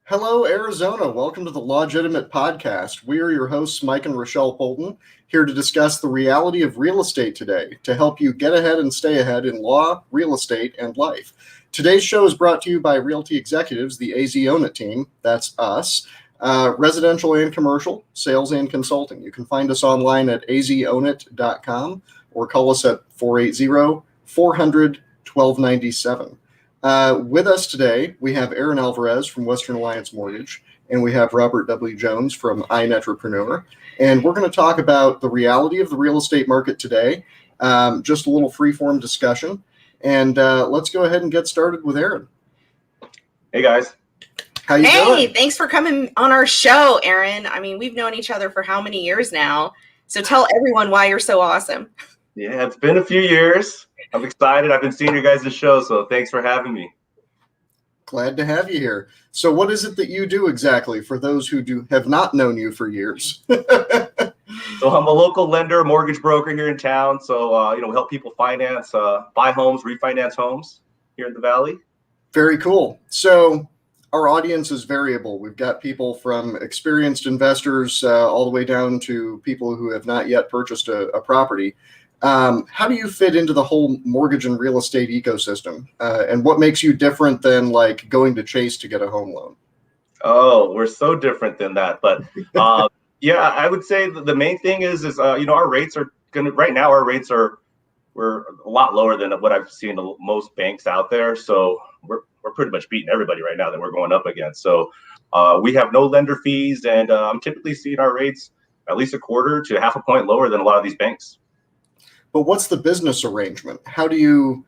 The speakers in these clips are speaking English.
Hello, Arizona. Welcome to the Lawgitimate Podcast. We are your hosts, Mike and Rochelle Polton, here to discuss the reality of real estate today to help you get ahead and stay ahead in law, real estate, and life. Today's show is brought to you by Realty Executives, the AZ Own It team. That's us. Residential and commercial, sales and consulting. You can find us online at azownit.com or call us at 480-400-1297. With us today, we have Erin Alvarez from Western Alliance Mortgage, and we have Robert W. Jones from iNetrepreur. And we're going to talk about the reality of the real estate market today, just a little free-form discussion. And let's go ahead and get started with Erin. Hey, guys. How you doing? Hey, thanks for coming on our show, Erin. I mean, we've known each other for how many years now? So tell everyone why you're so awesome. Yeah, it's been a few years. I'm excited. I've been seeing your guys' show, so thanks for having me. Glad to have you here. So what is it that you do exactly for those who have not known you for years? So I'm a local lender, mortgage broker here in town. So, we help people finance, buy homes, refinance homes here in the Valley. Very cool. So our audience is variable. We've got people from experienced investors all the way down to people who have not yet purchased a property. How do you fit into the whole mortgage and real estate ecosystem? And what makes you different than like going to Chase to get a home loan? Oh, we're so different than that. But yeah, I would say the main thing is our rates are right now we're a lot lower than what I've seen most banks out there. So we're pretty much beating everybody right now that we're going up against. So we have no lender fees, and I'm typically seeing our rates at least a quarter to half a point lower than a lot of these banks. But what's the business arrangement? How do you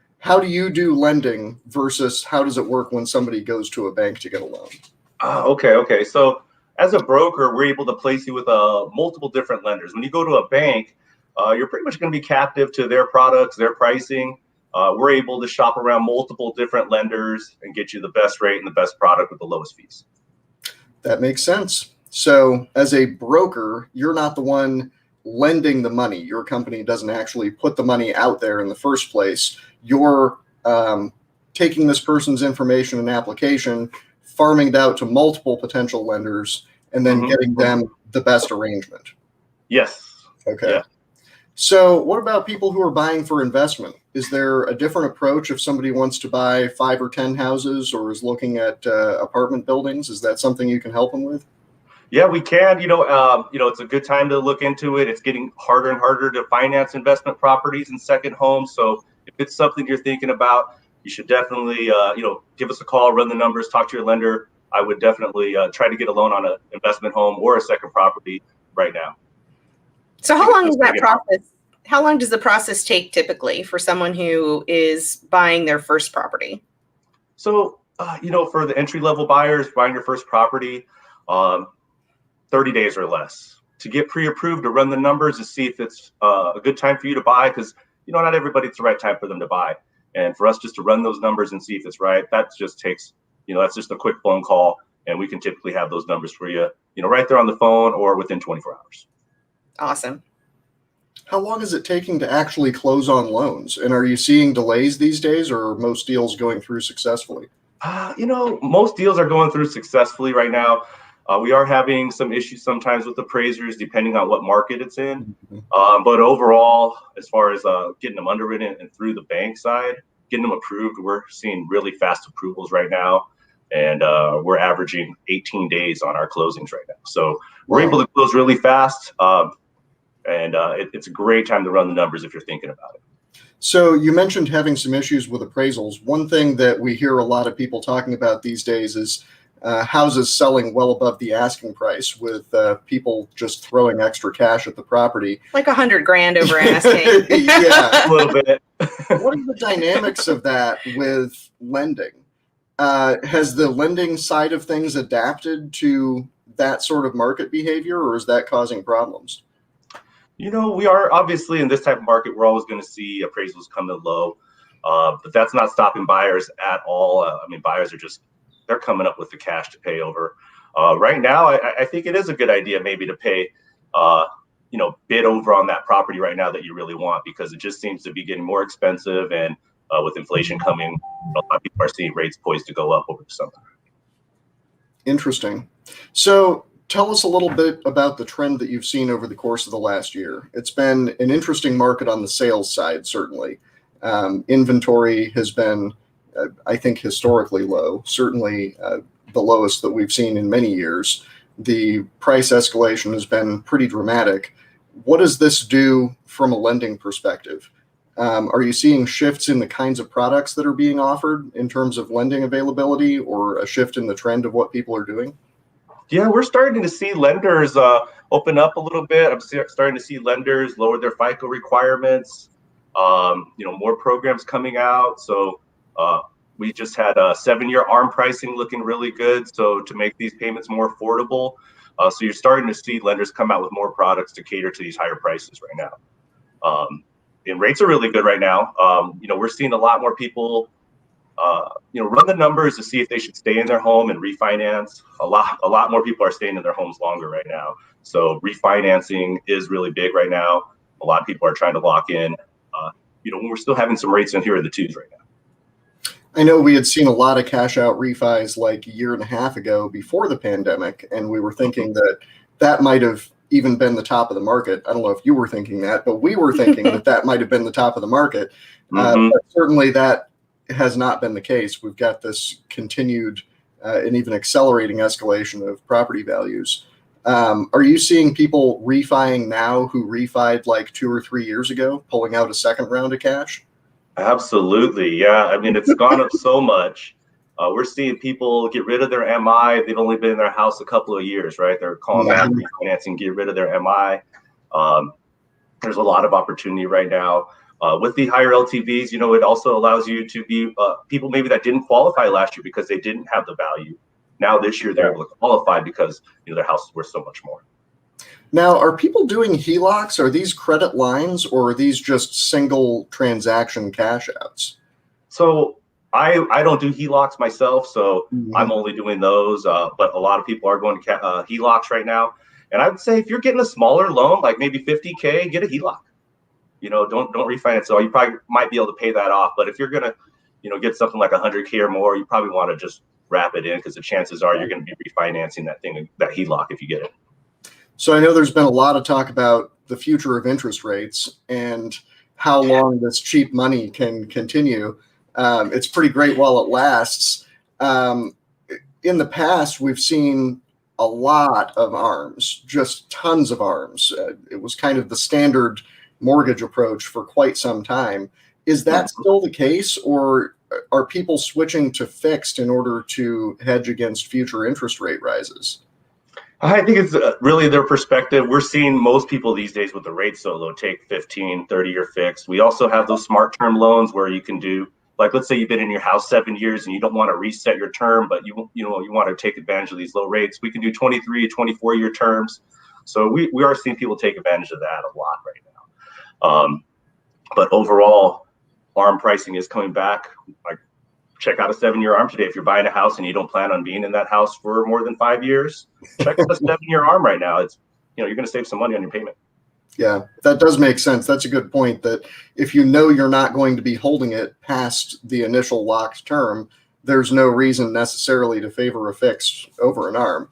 do lending versus how does it work when somebody goes to a bank to get a loan? Okay. So as a broker, we're able to place you with multiple different lenders. When you go to a bank, you're pretty much going to be captive to their products, their pricing. We're able to shop around multiple different lenders and get you the best rate and the best product with the lowest fees. That makes sense. So as a broker, you're not the one lending the money. Your company doesn't actually put the money out there in the first place. You're taking this person's information and application, farming it out to multiple potential lenders, and then getting them the best arrangement. Yes. Okay. Yeah. So what about people who are buying for investment? Is there a different approach if somebody wants to buy 5 or 10 houses or is looking at apartment buildings? Is that something you can help them with? Yeah, we can. It's a good time to look into it. It's getting harder and harder to finance investment properties and second homes. So if it's something you're thinking about, you should definitely, give us a call, run the numbers, talk to your lender. I would definitely try to get a loan on an investment home or a second property right now. So how long is that process? How long does the process take typically for someone who is buying their first property? So, for the entry-level buyers buying your first property, 30 days or less to get pre-approved, to run the numbers to see if it's a good time for you to buy, because not everybody, it's the right time for them to buy, and for us just to run those numbers and see if it's right, that just takes that's just a quick phone call, and we can typically have those numbers for you right there on the phone or within 24 hours. Awesome. How long is it taking to actually close on loans, and are you seeing delays these days, or are most deals going through successfully? Most deals are going through successfully right now. We are having some issues sometimes with appraisers, depending on what market it's in. But overall, as far as getting them underwritten and through the bank side, getting them approved, we're seeing really fast approvals right now. And we're averaging 18 days on our closings right now. So we're able to close really fast. It's a great time to run the numbers if you're thinking about it. So you mentioned having some issues with appraisals. One thing that we hear a lot of people talking about these days is houses selling well above the asking price, with people just throwing extra cash at the property. Like $100,000 over asking. Yeah, a little bit. What are the dynamics of that with lending? Has the lending side of things adapted to that sort of market behavior, or is that causing problems? We are obviously in this type of market, we're always going to see appraisals come in low, but that's not stopping buyers at all. Buyers are they're coming up with the cash to pay over. Right now, I think it is a good idea maybe to pay, bid over on that property right now that you really want, because it just seems to be getting more expensive. And with inflation coming, a lot of people are seeing rates poised to go up over the summer. Interesting. So tell us a little bit about the trend that you've seen over the course of the last year. It's been an interesting market on the sales side, certainly. Inventory has been, I think, historically low, certainly the lowest that we've seen in many years. The price escalation has been pretty dramatic. What does this do from a lending perspective? Are you seeing shifts in the kinds of products that are being offered in terms of lending availability, or a shift in the trend of what people are doing? Yeah, we're starting to see lenders open up a little bit. I'm starting to see lenders lower their FICO requirements. More programs coming out. So we just had a 7-year ARM pricing looking really good. So to make these payments more affordable. So you're starting to see lenders come out with more products to cater to these higher prices right now. And rates are really good right now. We're seeing a lot more people, run the numbers to see if they should stay in their home and refinance. A lot more people are staying in their homes longer right now. So refinancing is really big right now. A lot of people are trying to lock in. When we're still having some rates in here in the twos right now. I know we had seen a lot of cash out refis like a year and a half ago before the pandemic, and we were thinking that might have even been the top of the market. I don't know if you were thinking that, but we were thinking that might have been the top of the market. But certainly that has not been the case. We've got this continued and even accelerating escalation of property values. Are you seeing people refiing now who refied like 2 or 3 years ago, pulling out a second round of cash? Absolutely. Yeah. I mean, it's gone up so much. We're seeing people get rid of their MI. They've only been in their house a couple of years, right? They're calling back refinancing, get rid of their MI. There's a lot of opportunity right now. With the higher LTVs, it also allows you to be people maybe that didn't qualify last year because they didn't have the value. Now this year they're able to qualify because their house is worth so much more. Now, are people doing HELOCs? Are these credit lines, or are these just single transaction cash outs? So I don't do HELOCs myself, so I'm only doing those. But a lot of people are going to HELOCs right now. And I would say if you're getting a smaller loan, like maybe $50K, get a HELOC. Don't refinance. So you probably might be able to pay that off. But if you're gonna, get something like $100K or more, you probably want to just wrap it in, because the chances are you're going to be refinancing that HELOC if you get it. So I know there's been a lot of talk about the future of interest rates and how long this cheap money can continue. It's pretty great while it lasts. In the past, we've seen a lot of ARMs, just tons of ARMs. It was kind of the standard mortgage approach for quite some time. Is that still the case, or are people switching to fixed in order to hedge against future interest rate rises? I think it's really their perspective. We're seeing most people these days with the rates so low take 15, 30-year fixed. We also have those smart term loans where you can do, like, let's say you've been in your house 7 years and you don't want to reset your term, but you want to take advantage of these low rates. We can do 23 to 24-year terms. So we are seeing people take advantage of that a lot right now. But overall, ARM pricing is coming back. Like, check out a 7-year ARM today. If you're buying a house and you don't plan on being in that house for more than 5 years, check out a 7-year ARM right now. It's, you're going to save some money on your payment. Yeah, that does make sense. That's a good point, that if you're not going to be holding it past the initial locked term, there's no reason necessarily to favor a fixed over an ARM.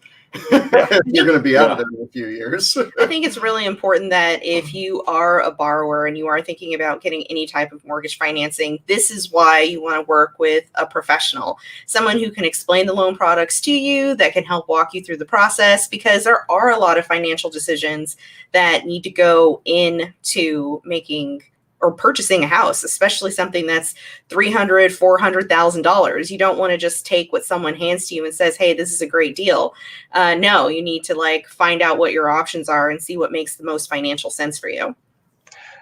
You're going to be out of there in a few years. I think it's really important that if you are a borrower and you are thinking about getting any type of mortgage financing, this is why you want to work with a professional, someone who can explain the loan products to you, that can help walk you through the process, because there are a lot of financial decisions that need to go into making or purchasing a house, especially something that's $300,000, $400,000. You don't want to just take what someone hands to you and says, hey, this is a great deal. No, you need to find out what your options are and see what makes the most financial sense for you.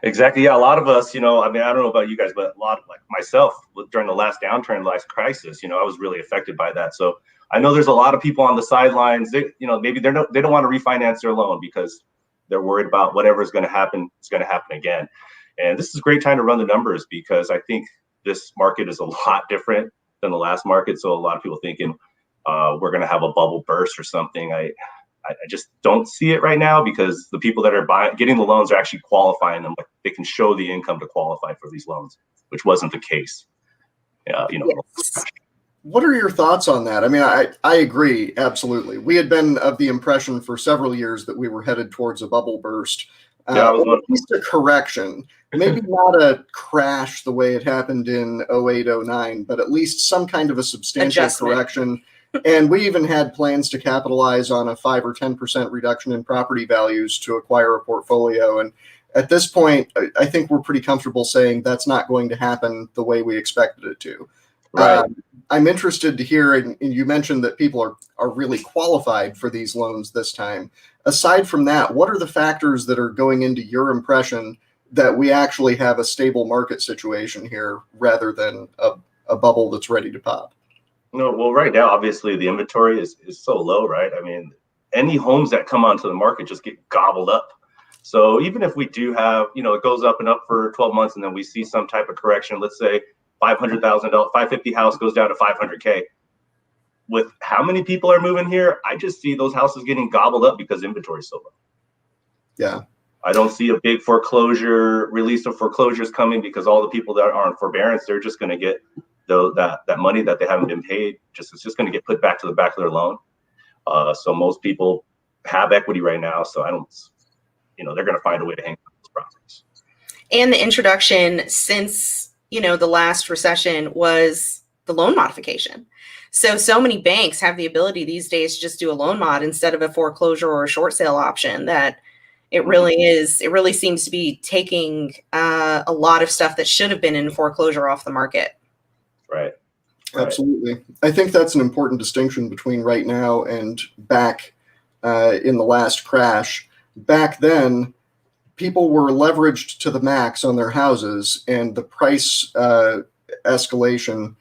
Exactly. Yeah. A lot of us, I don't know about you guys, but a lot of myself during the last downturn, last crisis, I was really affected by that. So I know there's a lot of people on the sidelines. Maybe they don't want to refinance their loan because they're worried about whatever is going to happen. It's going to happen again. And this is a great time to run the numbers, because I think this market is a lot different than the last market. So a lot of people thinking we're going to have a bubble burst or something. I just don't see it right now, because the people that are getting the loans are actually qualifying them. They can show the income to qualify for these loans, which wasn't the case. Yes. What are your thoughts on that? I mean, I agree, absolutely. We had been of the impression for several years that we were headed towards a bubble burst, or at least a correction. Maybe not a crash the way it happened in 08, 09, but at least some kind of a substantial correction. And we even had plans to capitalize on a 5 or 10% reduction in property values to acquire a portfolio. And at this point, I think we're pretty comfortable saying that's not going to happen the way we expected it to. Right. I'm interested to hear, and you mentioned that people are really qualified for these loans this time. Aside from that, what are the factors that are going into your impression that we actually have a stable market situation here rather than a bubble that's ready to pop? No, well, right now, obviously, the inventory is so low, right? I mean, any homes that come onto the market just get gobbled up. So even if we do have, it goes up and up for 12 months and then we see some type of correction, let's say $500,000, 550 house goes down to 500K. With how many people are moving here, I just see those houses getting gobbled up because inventory is so low. Yeah. I don't see a big release of foreclosures coming because all the people that are on forbearance, they're just going to get that money that they haven't been paid. It's just going to get put back to the back of their loan. So most people have equity right now. So I don't, they're going to find a way to hang on those properties. And the introduction since, the last recession was the loan modification. So many banks have the ability these days to just do a loan mod instead of a foreclosure or a short sale option that it really seems to be taking a lot of stuff that should have been in foreclosure off the market. Right. Absolutely. I think that's an important distinction between right now and back in the last crash. Back then, people were leveraged to the max on their houses, and the price escalation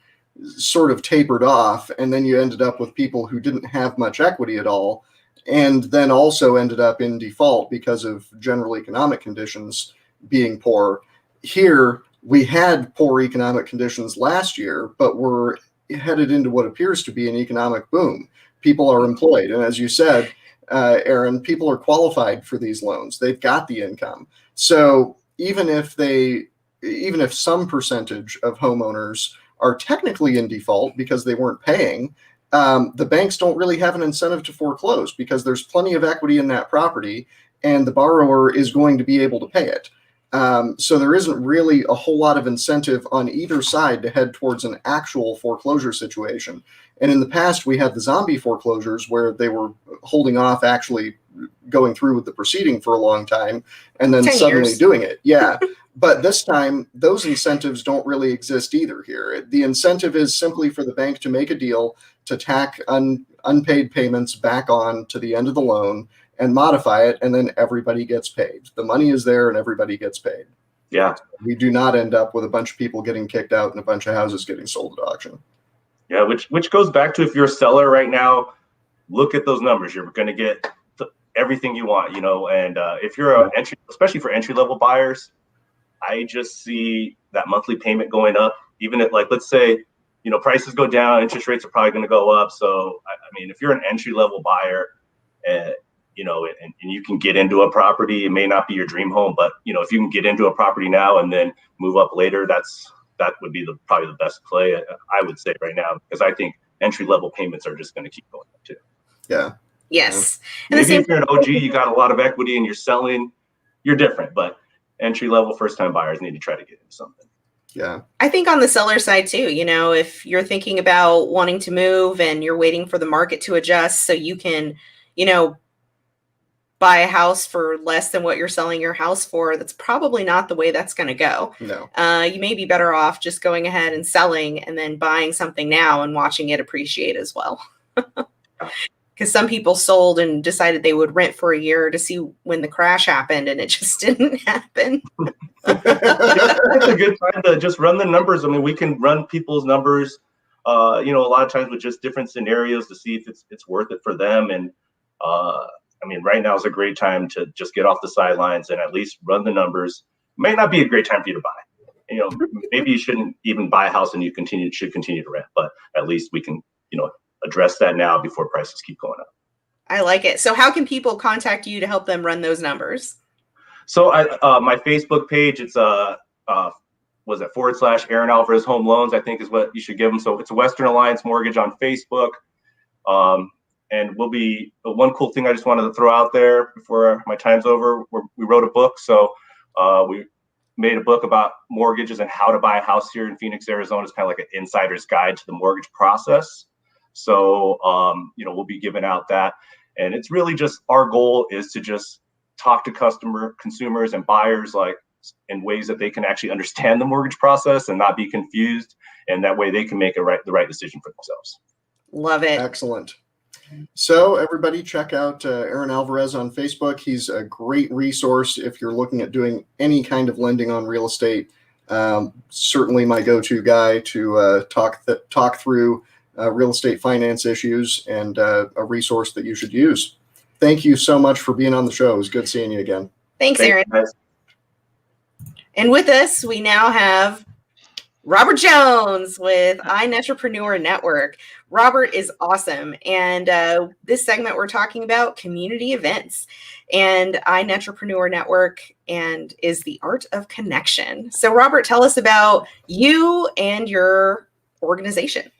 sort of tapered off, and then you ended up with people who didn't have much equity at all, and then also ended up in default because of general economic conditions being poor. Here, we had poor economic conditions last year, but we're headed into what appears to be an economic boom. People are employed, and as you said, Erin, people are qualified for these loans. They've got the income. So even if some percentage of homeowners are technically in default because they weren't paying, the banks don't really have an incentive to foreclose because there's plenty of equity in that property and the borrower is going to be able to pay it. So there isn't really a whole lot of incentive on either side to head towards an actual foreclosure situation. And in the past, we had the zombie foreclosures where they were holding off actually going through with the proceeding for a long time and then suddenly doing it. Yeah. But this time, those incentives don't really exist either here. The incentive is simply for the bank to make a deal to tack unpaid payments back on to the end of the loan and modify it, and then everybody gets paid. The money is there and everybody gets paid. Yeah. We do not end up with a bunch of people getting kicked out and a bunch of houses getting sold at auction. Yeah, which goes back to if you're a seller right now, look at those numbers. You're going to get everything you want, and if you're especially for entry-level buyers, I just see that monthly payment going up, even at let's say, prices go down, interest rates are probably going to go up. So, I mean, if you're an entry-level buyer, and you can get into a property, it may not be your dream home, but if you can get into a property now and then move up later, that would be probably the best play, I would say right now, because I think entry level payments are just going to keep going up too. Yeah. Yes. And maybe if you're an OG, you got a lot of equity and you're selling, you're different, but entry level first time buyers need to try to get into something. Yeah. I think on the seller side too, if you're thinking about wanting to move and you're waiting for the market to adjust so you can, buy a house for less than what you're selling your house for, that's probably not the way that's going to go. No. You may be better off just going ahead and selling and then buying something now and watching it appreciate as well. Because some people sold and decided they would rent for a year to see when the crash happened, and it just didn't happen. It's a good time to just run the numbers. I mean, we can run people's numbers, a lot of times with just different scenarios to see if it's worth it for them. And right now is a great time to just get off the sidelines and at least run the numbers. May not be a great time for you to buy. Maybe you shouldn't even buy a house and you should continue to rent, but at least we can, address that now before prices keep going up. I like it. So how can people contact you to help them run those numbers? So my Facebook page, it's was it / Erin Alvarez Home Loans, I think is what you should give them. So it's Western Alliance Mortgage on Facebook. And one cool thing I just wanted to throw out there before my time's over, we wrote a book. So we made a book about mortgages and how to buy a house here in Phoenix, Arizona. It's kind of like an insider's guide to the mortgage process. So, we'll be giving out that. And it's really just, our goal is to just talk to consumers and buyers like in ways that they can actually understand the mortgage process and not be confused. And that way they can make the right decision for themselves. Love it. Excellent. So everybody check out Erin Alvarez on Facebook. He's a great resource if you're looking at doing any kind of lending on real estate. Certainly my go-to guy to talk through real estate finance issues, and a resource that you should use. Thank you so much for being on the show. It was good seeing you again. Thanks, Erin. And with us, we now have Robert Jones with iNetrepreur Network. Robert is awesome. And this segment, we're talking about community events and iNetrepreur Network and is the art of connection. So Robert, tell us about you and your organization.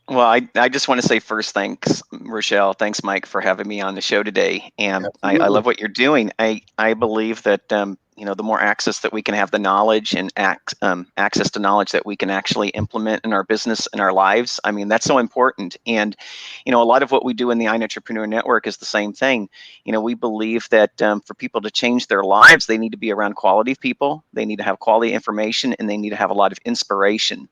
Well, I just want to say first, thanks, Rochelle. Thanks, Mike, for having me on the show today. And I love what you're doing. I believe that, the more access that we can have the knowledge and access to knowledge that we can actually implement in our business and our lives. I mean, that's so important. And, a lot of what we do in the iNetrepreur Network is the same thing. We believe that for people to change their lives, they need to be around quality people. They need to have quality information, and they need to have a lot of inspiration.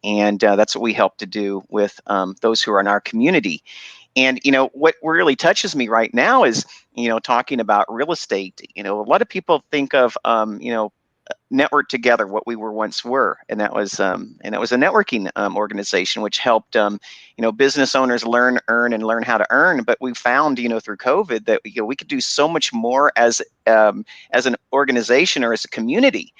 And that's what we help to do with those who are in our community. And, what really touches me right now is, talking about real estate. A lot of people think of, Network Together, what we once were. And that was a networking organization, which helped, business owners learn, earn, and learn how to earn. But we found, through COVID that, we could do so much more as an organization or as a community.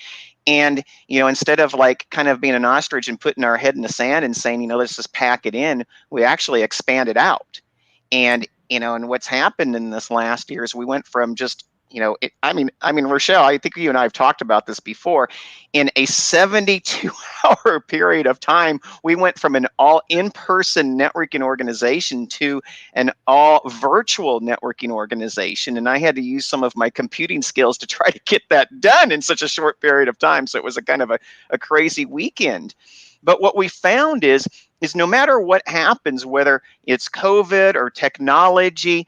And, instead of like kind of being an ostrich and putting our head in the sand and saying, let's just pack it in, we actually expanded out. And, and what's happened in this last year is we went from just, Rochelle, I think you and I have talked about this before. In a 72-hour period of time, we went from an all in-person networking organization to an all virtual networking organization. And I had to use some of my computing skills to try to get that done in such a short period of time. So it was a kind of a crazy weekend. But what we found is no matter what happens, whether it's COVID or technology,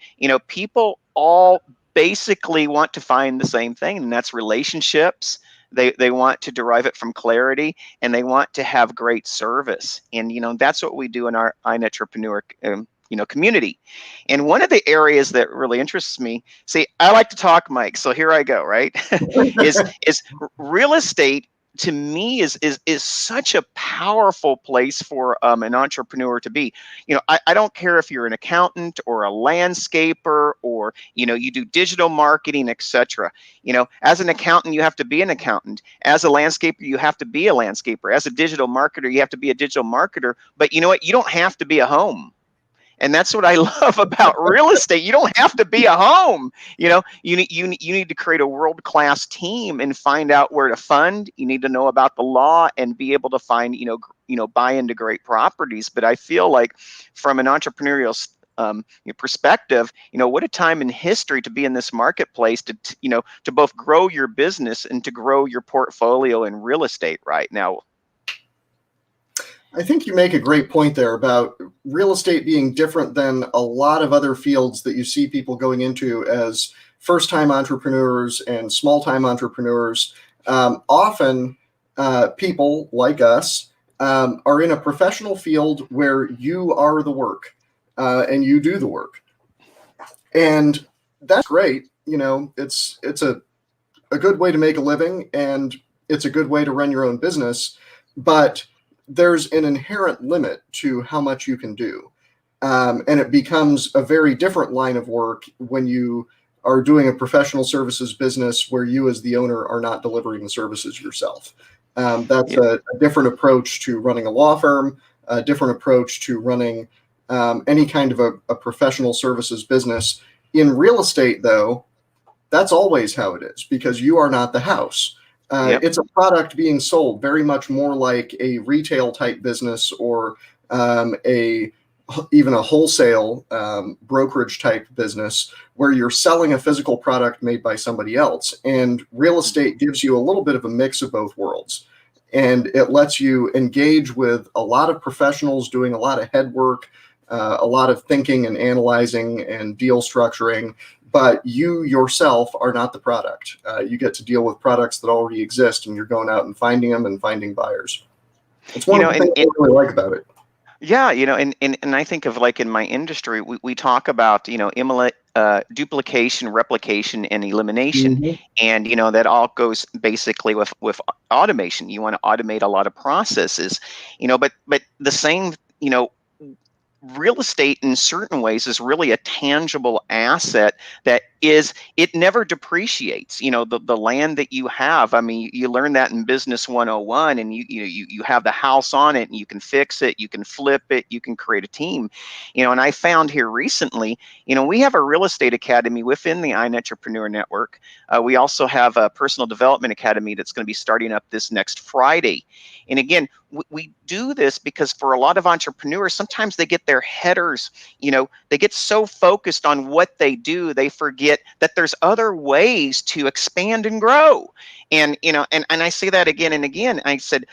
people all basically want to find the same thing, and that's relationships. They want to derive it from clarity, and they want to have great service. And, that's what we do in our iNetrepreur community. And one of the areas that really interests me, see, I like to talk, Mike, so here I go, right? is real estate. To me, is such a powerful place for an entrepreneur to be. I don't care if you're an accountant or a landscaper or you do digital marketing, etc. As an accountant, you have to be an accountant. As a landscaper, you have to be a landscaper. As a digital marketer, you have to be a digital marketer. But you know what? You don't have to be a home. And that's what I love about real estate. You don't have to be a home. You need to create a world-class team and find out where to fund. You need to know about the law and be able to find, buy into great properties. But I feel like from an entrepreneurial perspective, what a time in history to be in this marketplace to both grow your business and to grow your portfolio in real estate right now. I think you make a great point there about real estate being different than a lot of other fields that you see people going into as first-time entrepreneurs and small-time entrepreneurs. Often people like us are in a professional field where you are the work and you do the work. And that's great. It's a good way to make a living, and it's a good way to run your own business. But there's an inherent limit to how much you can do. And it becomes a very different line of work when you are doing a professional services business where you as the owner are not delivering the services yourself. That's a different approach to running a law firm, a different approach to running any kind of a professional services business. In real estate, though, that's always how it is, because you are not the house. It's a product being sold, very much more like a retail type business or even a wholesale brokerage type business where you're selling a physical product made by somebody else. And real estate gives you a little bit of a mix of both worlds. And it lets you engage with a lot of professionals doing a lot of head work, a lot of thinking and analyzing and deal structuring. But you yourself are not the product. You get to deal with products that already exist, and you're going out and finding them and finding buyers. It's one of the things I really like about it. Yeah, and I think of like in my industry, we talk about, duplication, replication, and elimination. Mm-hmm. And, that all goes basically with automation. You want to automate a lot of processes, but the same, real estate in certain ways is really a tangible asset that it never depreciates. The land that you have, I mean, you learn that in business 101, and you have the house on it, and you can fix it, you can flip it, you can create a team. And I found here recently, we have a real estate academy within the iNetrepreur Network. We also have a personal development academy that's going to be starting up this next Friday. And again, we do this because for a lot of entrepreneurs, sometimes they get their headers, they get so focused on what they do, they forget that there's other ways to expand and grow. And, and I say that again and again. I said,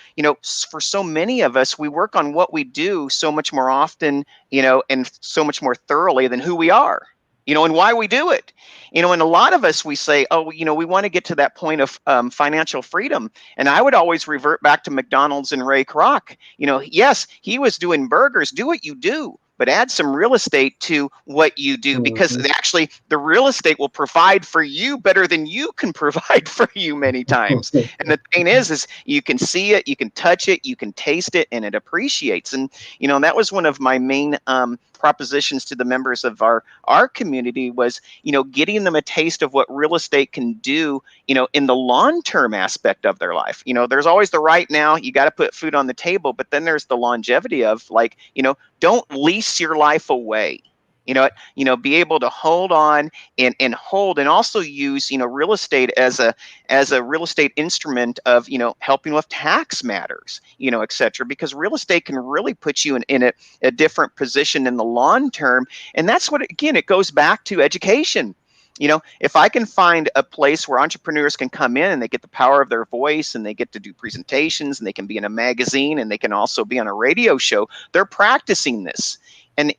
for so many of us, we work on what we do so much more often, and so much more thoroughly than who we are. And why we do it. And a lot of us, we say, oh, we want to get to that point of financial freedom. And I would always revert back to McDonald's and Ray Kroc. Yes, he was doing burgers. Do what you do, but add some real estate to what you do, because actually the real estate will provide for you better than you can provide for you many times. And the thing is you can see it, you can touch it, you can taste it, and it appreciates. And, that was one of my main propositions to the members of our community was, getting them a taste of what real estate can do, in the long-term aspect of their life. There's always the right now, you got to put food on the table, but then there's the longevity of like, don't lease your life away. Be able to hold on and hold, and also use, real estate as a real estate instrument of, helping with tax matters, et cetera, because real estate can really put you in a different position in the long term. And that's what, again, it goes back to education. If I can find a place where entrepreneurs can come in and they get the power of their voice, and they get to do presentations, and they can be in a magazine, and they can also be on a radio show, they're practicing this. And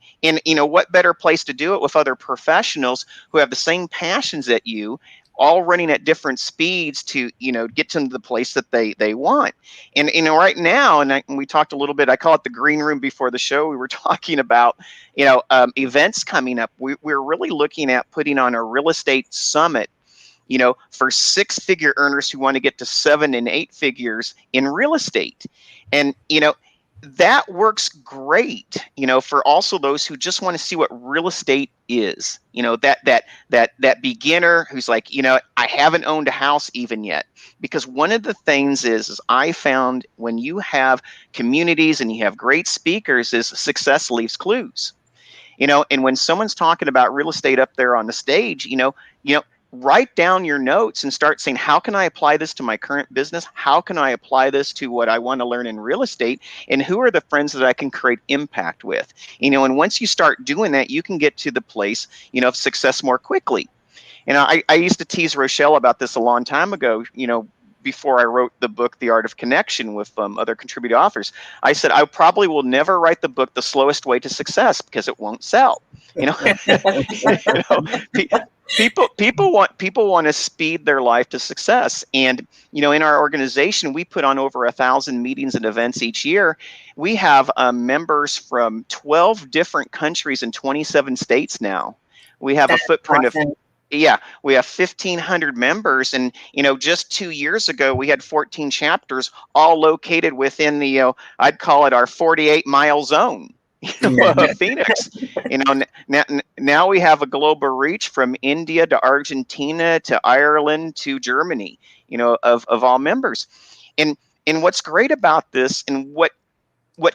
what better place to do it with other professionals who have the same passions that you, all running at different speeds to, get to the place that they want. And, right now, and we talked a little bit, I call it the green room before the show. We were talking about, events coming up. We're really looking at putting on a real estate summit, for 6-figure earners who want to get to 7 and 8 figures in real estate. And, that works great, for also those who just want to see what real estate is, that beginner who's like, I haven't owned a house even yet. Because one of the things is I found when you have communities and you have great speakers is success leaves clues, and when someone's talking about real estate up there on the stage, write down your notes and start saying, how can I apply this to my current business? How can I apply this to what I want to learn in real estate? And who are the friends that I can create impact with? And once you start doing that, you can get to the place, of success more quickly. I used to tease Rochelle about this a long time ago, before I wrote the book, The Art of Connection, with other contributing authors. I said, I probably will never write the book, The Slowest Way to Success, because it won't sell. People want to speed their life to success. And, in our organization, we put on over 1,000 meetings and events each year. We have members from 12 different countries in 27 states now. We have That's a footprint awesome. We have 1,500 members. And, just 2 years ago, we had 14 chapters, all located within the, I'd call it our 48-mile zone. Phoenix. Now we have a global reach from India to Argentina to Ireland to Germany, of all members. And what's great about this, and what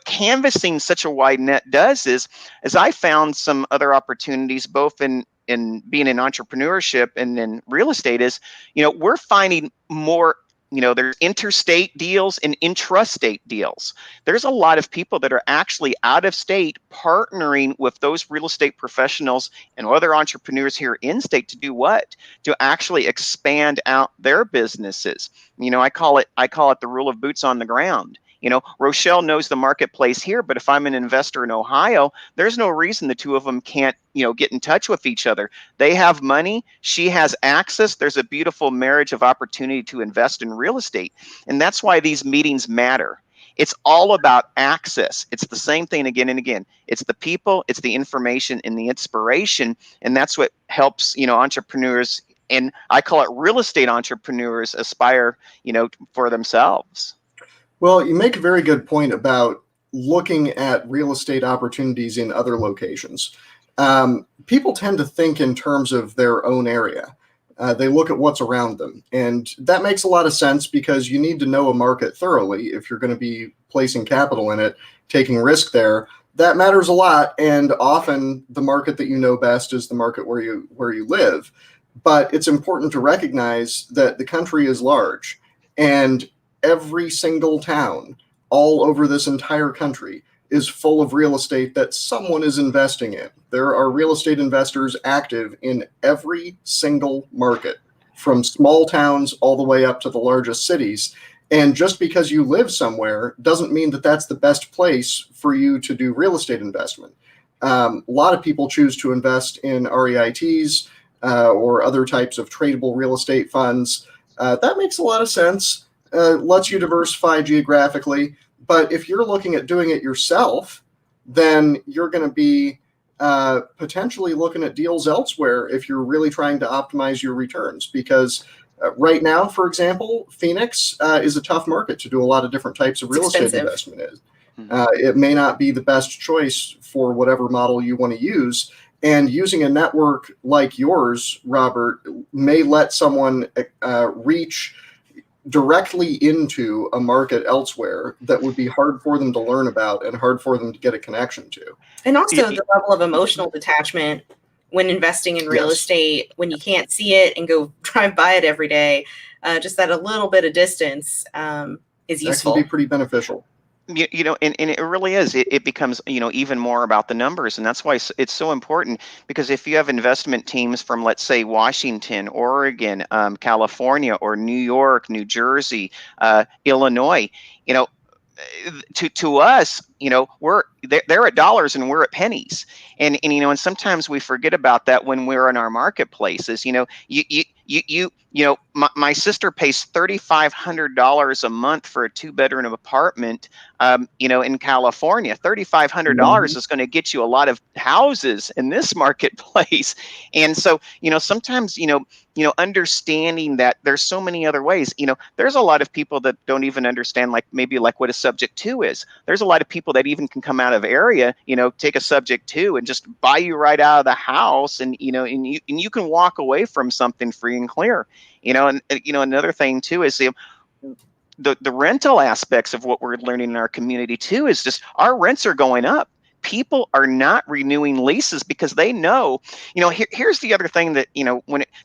canvassing such a wide net does is I found some other opportunities, both in being in entrepreneurship and in real estate, is, we're finding more there's interstate deals and intrastate deals. There's a lot of people that are actually out of state partnering with those real estate professionals and other entrepreneurs here in state to do what? To actually expand out their businesses. I call it the rule of boots on the ground. Rochelle knows the marketplace here, but if I'm an investor in Ohio, there's no reason the two of them can't, get in touch with each other. They have money. She has access. There's a beautiful marriage of opportunity to invest in real estate. And that's why these meetings matter. It's all about access. It's the same thing again and again. It's the people, it's the information and the inspiration. And that's what helps, entrepreneurs, and I call it real estate entrepreneurs, aspire, for themselves. Well, you make a very good point about looking at real estate opportunities in other locations. People tend to think in terms of their own area. They look at what's around them. And that makes a lot of sense because you need to know a market thoroughly if you're going to be placing capital in it, taking risk there. That matters a lot. And often the market that you know best is the market where you live. But it's important to recognize that the country is large, and every single town all over this entire country is full of real estate that someone is investing in. There are real estate investors active in every single market, from small towns all the way up to the largest cities. And just because you live somewhere doesn't mean that that's the best place for you to do real estate investment. A lot of people choose to invest in REITs or other types of tradable real estate funds. That makes a lot of sense. Lets you diversify geographically. But if you're looking at doing it yourself, then you're going to be potentially looking at deals elsewhere if you're really trying to optimize your returns. Because right now, for example, Phoenix is a tough market to do a lot of different types of real estate investment in. It may not be the best choice for whatever model you want to use. And using a network like yours, Robert, may let someone reach directly into a market elsewhere that would be hard for them to learn about and hard for them to get a connection to. And also the level of emotional detachment when investing in real estate, when you can't see it and go drive by it every day, just that a little bit of distance is useful. That can be pretty beneficial. And it really is. It becomes, even more about the numbers. And that's why it's so important, because if you have investment teams from, let's say, Washington, Oregon, California, or New York, New Jersey, Illinois, to us, they're at dollars and we're at pennies. And sometimes we forget about that when we're in our marketplaces. My sister pays $3,500 a month for a 2-bedroom apartment, in California. $3,500 is going to get you a lot of houses in this marketplace. And so, sometimes, understanding that there's so many other ways, there's a lot of people that don't even understand, like what a subject to is. There's a lot of people that even can come out of area, take a subject to and just buy you right out of the house. And, and you can walk away from something free and clear. And another thing too is the rental aspects of what we're learning in our community too is just our rents are going up. People are not renewing leases because they know, here's the other thing that,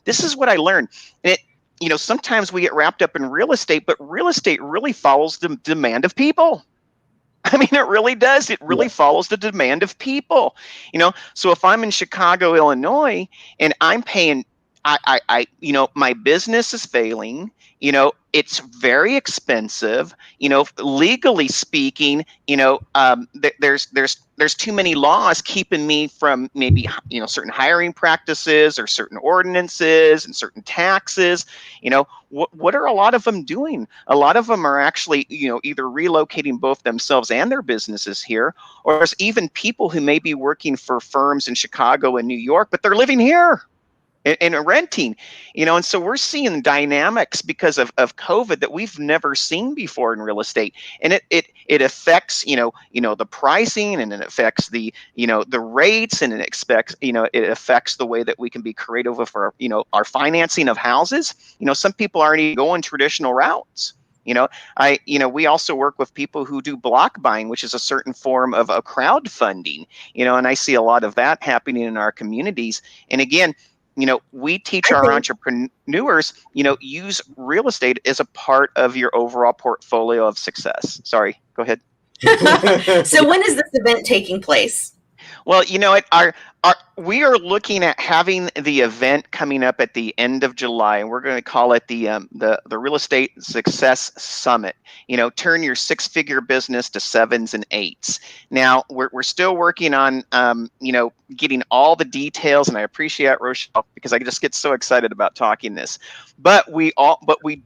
this is what I learned. And sometimes we get wrapped up in real estate, but real estate really follows the demand of people. I mean, it really does. It really follows the demand of people, so if I'm in Chicago, Illinois, and I'm paying, my business is failing, it's very expensive, legally speaking, there's too many laws keeping me from maybe, certain hiring practices or certain ordinances and certain taxes. What are a lot of them doing? A lot of them are actually, either relocating both themselves and their businesses here, or there's even people who may be working for firms in Chicago and New York, but they're living here. And renting, and so we're seeing dynamics because of COVID that we've never seen before in real estate, and it affects the pricing, and it affects the the rates, and it affects the way that we can be creative for our financing of houses. Some people aren't even going traditional routes. We also work with people who do block buying, which is a certain form of a crowdfunding. And I see a lot of that happening in our communities. And again, we teach our entrepreneurs, use real estate as a part of your overall portfolio of success. Sorry, go ahead. So when is this event taking place? Well, we are looking at having the event coming up at the end of July, and we're going to call it the Real Estate Success Summit. Turn your six-figure business to sevens and eights. Now, we're still working on getting all the details, and I appreciate Rochelle because I just get so excited about talking this. But we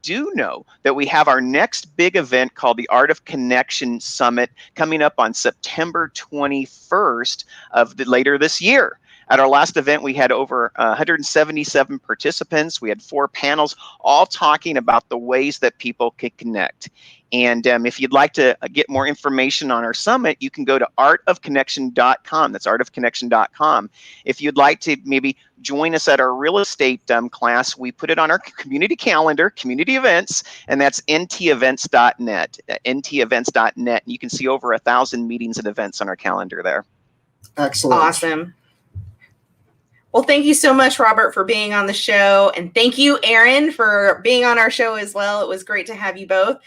do know that we have our next big event called the Art of Connection Summit coming up on September 21st of later this year. At our last event, we had over 177 participants. We had 4 panels, all talking about the ways that people can connect. And if you'd like to get more information on our summit, you can go to artofconnection.com. That's artofconnection.com. If you'd like to maybe join us at our real estate class, we put it on our community calendar, community events, and that's ntevents.net, ntevents.net. You can see over 1,000 meetings and events on our calendar there. Excellent. Awesome. Well, thank you so much, Robert, for being on the show. And thank you, Erin, for being on our show as well. It was great to have you both.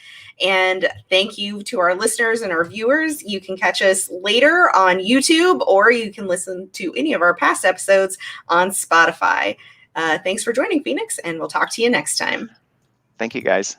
And thank you to our listeners and our viewers. You can catch us later on YouTube, or you can listen to any of our past episodes on Spotify. Thanks for joining, Phoenix, and we'll talk to you next time. Thank you, guys.